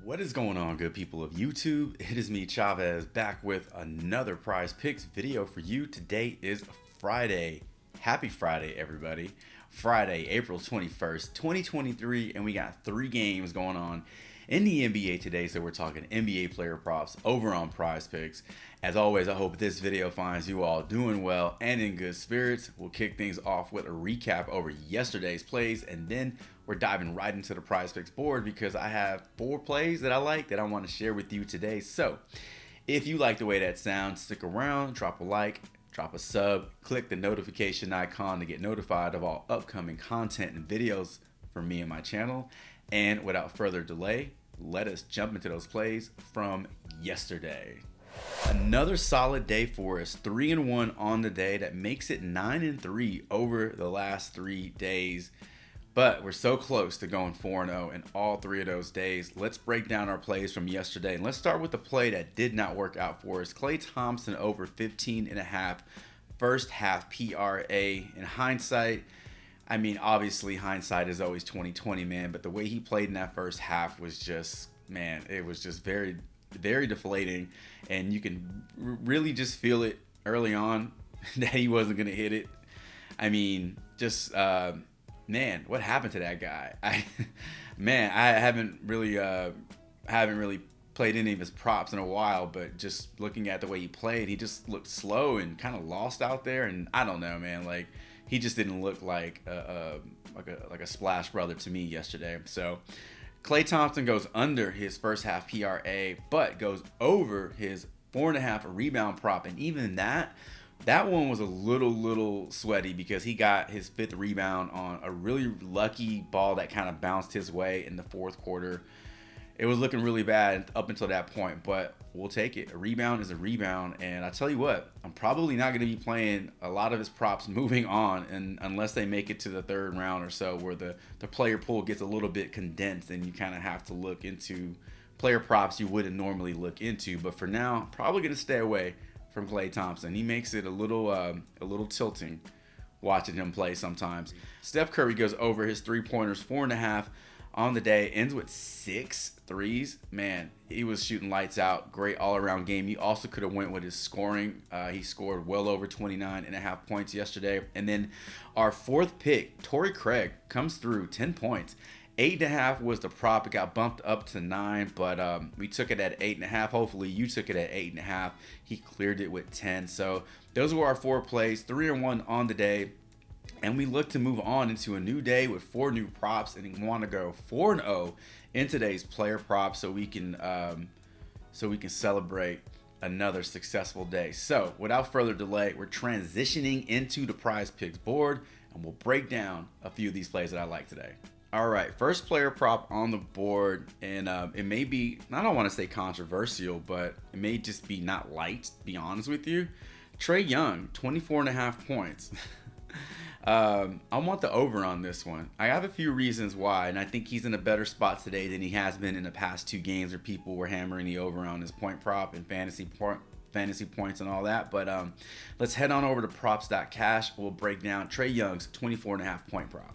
What is going on, good people of YouTube? It is me, Chavez, back with another Prize Picks video for you. Today is Friday. Happy Friday, everybody. Friday, April 21st, 2023, and we got 3 games going on in the NBA today, so we're talking NBA player props over on Prize Picks. As always, I hope this video finds you all doing well and in good spirits. We'll kick things off with a recap over yesterday's plays, and then we're diving right into the Prize Picks board because I have 4 plays that I like that I want to share with you today. So if you like the way that sounds, stick around, drop a like, drop a sub, click the notification icon to get notified of all upcoming content and videos from me and my channel. And without further delay, let us jump into those plays from yesterday. Another solid day for us, 3-1 on the day. That makes it 9-3 over the last 3 days. But we're so close to going 4-0 in all 3 of those days. Let's break down our plays from yesterday. And let's start with the play that did not work out for us. Klay Thompson over 15.5 first half PRA. In hindsight, I mean, obviously hindsight is always 20/20, man. But the way he played in that first half was just, man, it was just very, very deflating. And you can really just feel it early on that he wasn't going to hit it. I mean, just... man, what happened to that guy? I haven't really played any of his props in a while, but just looking at the way he played, he just looked slow and kind of lost out there. And I don't know, man, like he just didn't look like a splash brother to me yesterday. So Klay Thompson goes under his first half PRA, but goes over his 4.5 rebound prop, and even that one was a little sweaty because he got his 5th rebound on a really lucky ball that kind of bounced his way in the 4th quarter. It was looking really bad up until that point, but we'll take it. A rebound is a rebound, and I tell you what, I'm probably not going to be playing a lot of his props moving on, and unless they make it to the 3rd round or so where the player pool gets a little bit condensed and you kind of have to look into player props you wouldn't normally look into. But for now, I'm probably going to stay away from Klay Thompson. He makes it a little tilting watching him play sometimes. Steph Curry goes over his 3-pointers, 4.5 on the day, ends with 6 threes. Man, he was shooting lights out. Great all-around game. He also could have went with his scoring. He scored well over 29.5 points yesterday. And then our 4th pick, Torrey Craig, comes through, 10 points. 8.5 was the prop. It got bumped up to 9, but we took it at 8.5. Hopefully you took it at 8.5. He cleared it with 10. So those were our 4 plays, 3-1 on the day. And we look to move on into a new day with 4 new props, and we want to go 4-0 in today's player props so we can celebrate another successful day. So without further delay, we're transitioning into the Prize Picks board, and we'll break down a few of these plays that I like today. All right, first player prop on the board, and it may be, I don't want to say controversial, but it may just be not liked, to be honest with you. Trae Young, 24.5 points. I want the over on this one. I have a few reasons why, and I think he's in a better spot today than he has been in the past 2 games where people were hammering the over on his point prop and fantasy points and all that. But let's head on over to props.cash. We'll break down Trae Young's 24.5 point prop.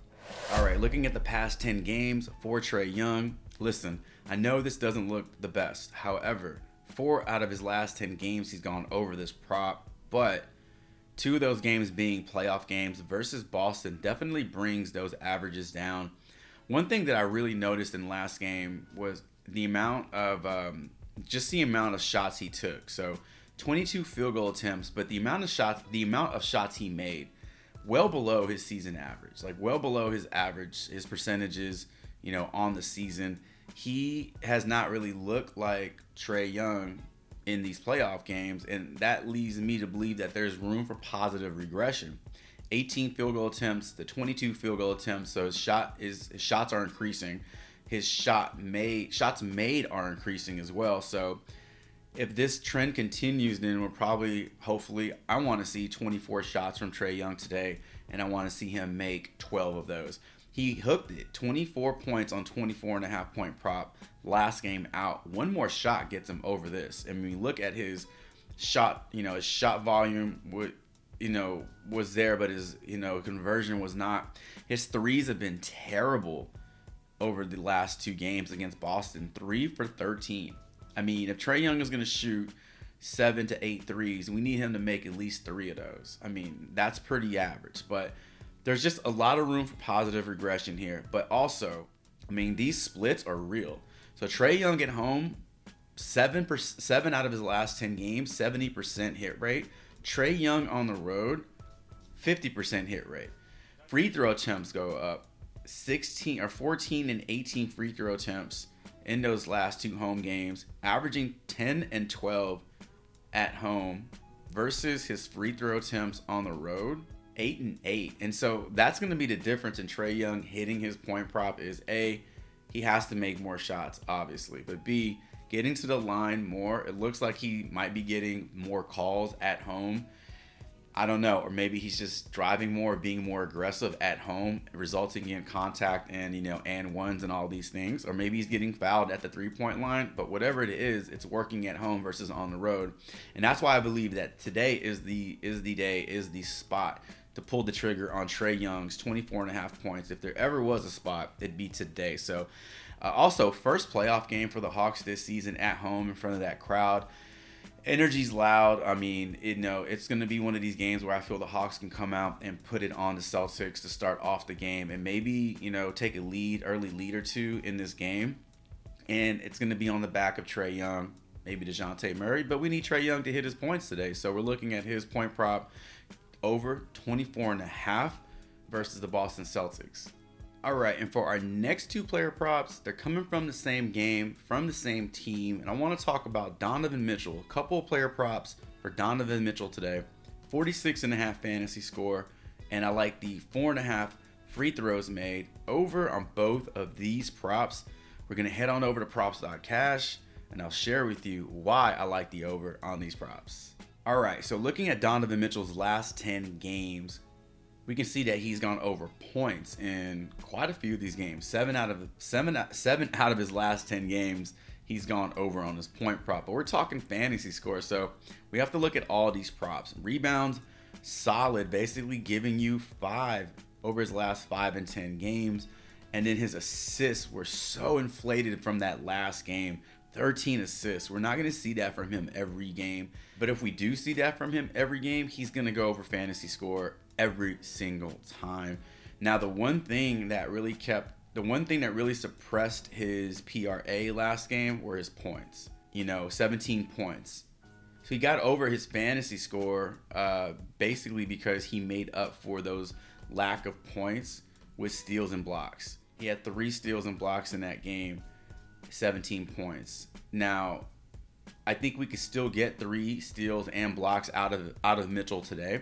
All right, looking at the past 10 games for Trae Young. Listen, I know this doesn't look the best. However, 4 out of his last 10 games, he's gone over this prop. But 2 of those games being playoff games versus Boston definitely brings those averages down. One thing that I really noticed in last game was the amount of shots he took. So 22 field goal attempts, but the amount of shots he made, well below his season average, like well below his average, his percentages, on the season. He has not really looked like Trae Young in these playoff games, and that leads me to believe that there's room for positive regression. 18 field goal attempts, the 22 field goal attempts, so his shots are increasing. His shots made are increasing as well. So if this trend continues, then hopefully, I want to see 24 shots from Trae Young today, and I want to see him make 12 of those. He hooked it, 24 points on 24.5 point prop last game out. One more shot gets him over this. And when you look at his shot, his shot volume was there, but his, conversion was not. His threes have been terrible over the last 2 games against Boston, 3 for 13. I mean, if Trae Young is going to shoot 7 to 8 threes, we need him to make at least 3 of those. I mean, that's pretty average, but there's just a lot of room for positive regression here. But also, I mean, these splits are real. So Trae Young at home, 7 out of his last 10 games, 70% hit rate. Trae Young on the road, 50% hit rate. Free throw attempts go up, 14 and 18 free throw attempts in those last 2 home games, averaging 10 and 12 at home versus his free throw attempts on the road, 8 and 8. And so that's going to be the difference in Trae Young hitting his point prop is A, he has to make more shots, obviously, but B, getting to the line more. It looks like he might be getting more calls at home. I don't know, or maybe he's just driving more, being more aggressive at home, resulting in contact and, and ones and all these things. Or maybe he's getting fouled at the 3-point line, but whatever it is, it's working at home versus on the road. And that's why I believe that today is the spot to pull the trigger on Trae Young's 24.5 points. If there ever was a spot, it'd be today. So also, first playoff game for the Hawks this season at home in front of that crowd. Energy's loud. I mean, it's going to be one of these games where I feel the Hawks can come out and put it on the Celtics to start off the game and maybe, take a early lead or 2 in this game. And it's going to be on the back of Trae Young, maybe DeJounte Murray, but we need Trae Young to hit his points today. So we're looking at his point prop over 24.5 versus the Boston Celtics. All right, and for our next 2 player props, they're coming from the same game, from the same team, and I want to talk about Donovan Mitchell. A couple of player props for Donovan Mitchell today. 46.5 fantasy score, and I like the 4.5 free throws made over on both of these props. We're going to head on over to props.cash, and I'll share with you why I like the over on these props. All right, so looking at Donovan Mitchell's last 10 games, we can see that he's gone over points in quite a few of these games. 7 out of his last 10 games, he's gone over on his point prop. But we're talking fantasy score, so we have to look at all these props. Rebounds, solid, basically giving you 5 over his last 5 and 10 games. And then his assists were so inflated from that last game. 13 assists. We're not going to see that from him every game. But if we do see that from him every game, he's going to go over fantasy score every single time. Now, the one thing that really suppressed his PRA last game were his points. 17 points. So he got over his fantasy score basically because he made up for those lack of points with steals and blocks. He had 3 steals and blocks in that game, 17 points. Now, I think we could still get 3 steals and blocks out of Mitchell today.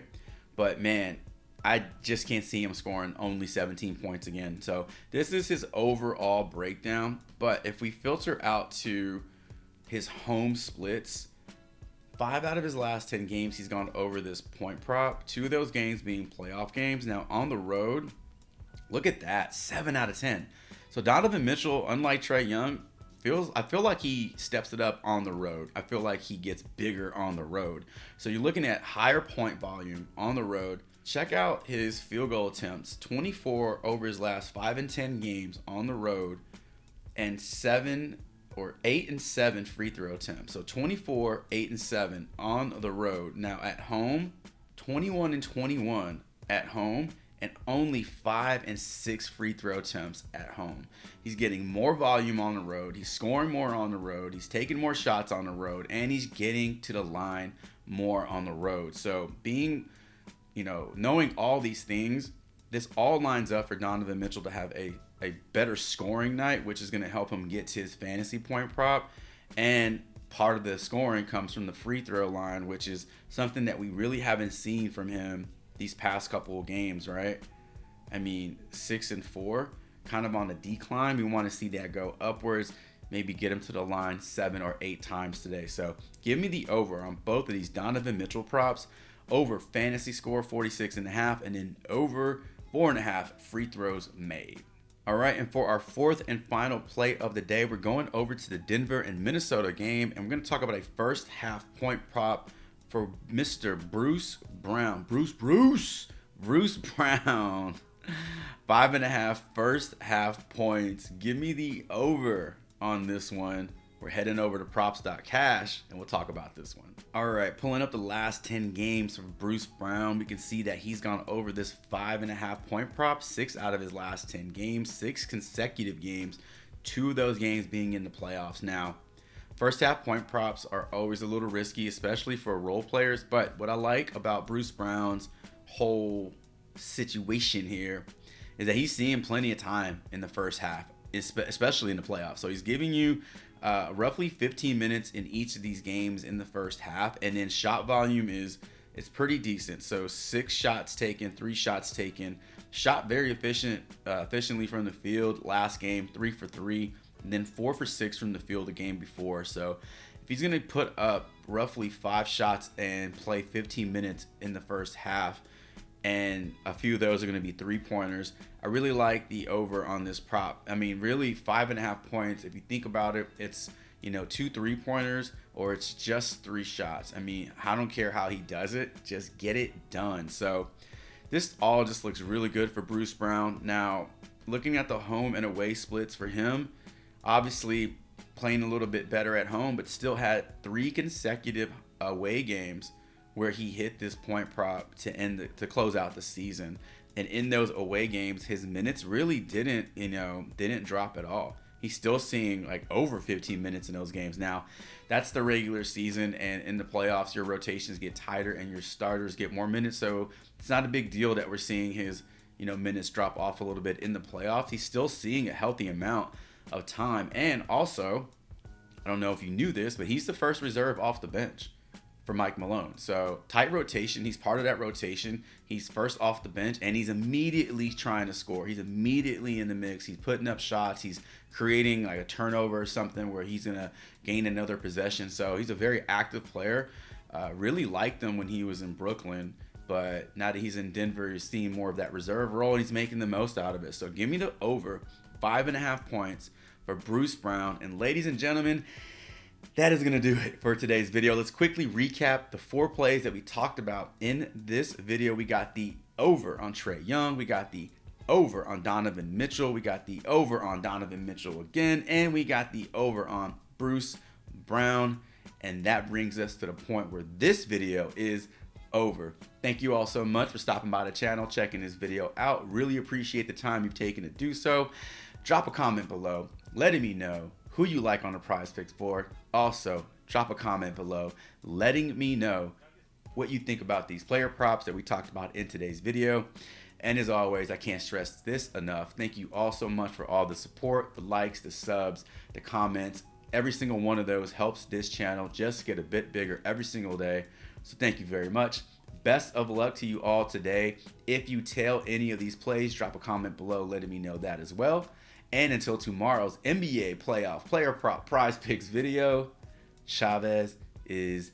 But man, I just can't see him scoring only 17 points again. So this is his overall breakdown. But if we filter out to his home splits, 5 out of his last 10 games, he's gone over this point prop. 2 of those games being playoff games. Now on the road, look at that, 7 out of 10. So Donovan Mitchell, unlike Trae Young, I feel like he steps it up on the road. I feel like he gets bigger on the road. So you're looking at higher point volume on the road. Check out his field goal attempts, 24 over his last 5 and 10 games on the road, and 8 and 7 free throw attempts. So 24, 8 and 7 on the road. Now at home, 21 and 21 at home, and only 5 and 6 free throw attempts at home. He's getting more volume on the road. He's scoring more on the road. He's taking more shots on the road, and he's getting to the line more on the road. So knowing all these things, this all lines up for Donovan Mitchell to have a better scoring night, which is going to help him get to his fantasy point prop. And part of the scoring comes from the free throw line, which is something that we really haven't seen from him these past couple of games, right? I mean, 6 and 4, kind of on a decline. We want to see that go upwards, maybe get him to the line 7 or 8 times today. So give me the over on both of these Donovan Mitchell props. Over fantasy score 46.5, and then over 4.5 free throws made. All right, and for our 4th and final play of the day, we're going over to the Denver and Minnesota game, and we're going to talk about a first half point prop for Mr. Bruce Brown. Bruce Brown. 5.5 first half points. Give me the over on this one. We're heading over to props.cash and we'll talk about this one. All right, pulling up the last 10 games from Bruce Brown, we can see that he's gone over this 5.5 point prop 6 out of his last 10 games, 6 consecutive games, 2 of those games being in the playoffs. Now, first half point props are always a little risky, especially for role players, but what I like about Bruce Brown's whole situation here is that he's seeing plenty of time in the first half, especially in the playoffs. So he's giving you roughly 15 minutes in each of these games in the first half, and then shot volume is pretty decent. So 6 shots taken, 3 shots taken, shot very efficiently from the field. Last game 3 for 3, and then 4 for 6 from the field the game before. So if he's gonna put up roughly 5 shots and play 15 minutes in the first half, and a few of those are going to be 3-pointers, I really like the over on this prop. I mean, really 5.5 points. If you think about it, it's 2 3-pointers or it's just 3 shots. I mean, I don't care how he does it, just get it done. So this all just looks really good for Bruce Brown. Now, looking at the home and away splits for him, obviously playing a little bit better at home, but still had 3 consecutive away games where he hit this point prop to close out the season. And in those away games, his minutes really didn't drop at all. He's still seeing like over 15 minutes in those games. Now, that's the regular season, and in the playoffs, your rotations get tighter and your starters get more minutes. So it's not a big deal that we're seeing his minutes drop off a little bit in the playoffs. He's still seeing a healthy amount of time. And also, I don't know if you knew this, but he's the first reserve off the bench for Mike Malone. So tight rotation. He's part of that rotation. He's first off the bench, and he's immediately trying to score. He's immediately in the mix. He's putting up shots. He's creating like a turnover or something where he's going to gain another possession. So he's a very active player. Really liked him when he was in Brooklyn, but now that he's in Denver, he's seeing more of that reserve role, and he's making the most out of it. So give me the over 5.5 points for Bruce Brown. And ladies and gentlemen, that is going to do it for today's video. Let's quickly recap the 4 plays that we talked about in this video. We got the over on Trae Young. We got the over on Donovan Mitchell. We got the over on Donovan Mitchell again. And we got the over on Bruce Brown. And that brings us to the point where this video is over. Thank you all so much for stopping by the channel, checking this video out. Really appreciate the time you've taken to do so. Drop a comment below letting me know who you like on the Prizepicks board. Also, drop a comment below letting me know what you think about these player props that we talked about in today's video. And as always, I can't stress this enough. Thank you all so much for all the support, the likes, the subs, the comments. Every single one of those helps this channel just get a bit bigger every single day. So thank you very much. Best of luck to you all today. If you tail any of these plays, drop a comment below letting me know that as well. And until tomorrow's NBA playoff player prop Prizepicks video, Chavez is